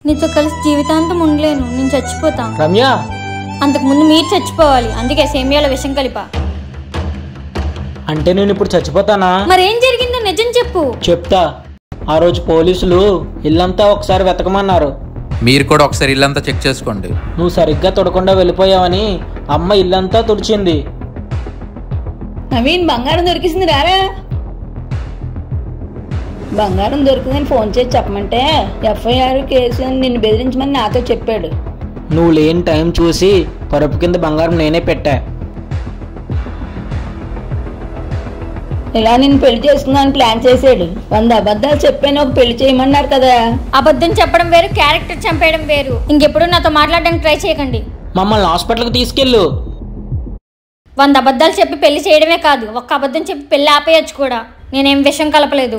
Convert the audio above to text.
నీతో కలిసి జీవితాంతం ఉండలేను, నేను చచ్చిపోతా. రమ్య, అంతకు ముందు మీరు చచ్చిపోవాలి, అందుకే సేమియాలో విషం కలిపా. అంటే నేను ఇప్పుడు చచ్చిపోతానా? మరేం జరిగిందో నిజం చెప్పు. చెప్తా. ఆ రోజు పోలీసులు ఇల్లంతా ఒకసారి వెతకమన్నారు. మీరు కూడా ఒకసారి ఇల్లంతా చెక్ చేసుకోండి. నువ్వు సరిగ్గా తొడకుండా వెళ్ళిపోయావని అమ్మ ఇల్లంతా తుడిచింది. నవీన్, బంగారం దొరికింది రారా. బంగారం దొరికిందని ఫోన్ చేసి చెప్పమంటే ఎఫ్ఐఆర్ కేసు నిన్ను బెదిరించమని నాతో చెప్పాడు. నువ్వు లేని టైం చూసి పరుపు కింద బంగారం నేనే పెట్టా. ఇలా నిన్ను పెళ్లి చేసుకుందామని ప్లాన్ చేశాడు. 100 అబద్ధాలు చెప్పాను, ఒక పెళ్లి చేయమన్నారు కదా. అబద్ధం చెప్పడం వేరు, క్యారెక్టర్ చంపేయడం వేరు. ఇంకెప్పుడు నాతో మాట్లాడడానికి ట్రై చేయకండి. మమ్మల్ని హాస్పిటల్కి తీసుకెళ్ళు. 100 అబద్ధాలు చెప్పి పెళ్లి చేయడమే కాదు, ఒక్క అబద్ధం చెప్పి పెళ్లి ఆపేయచ్చు కూడా. నేనేం విషం కలపలేదు.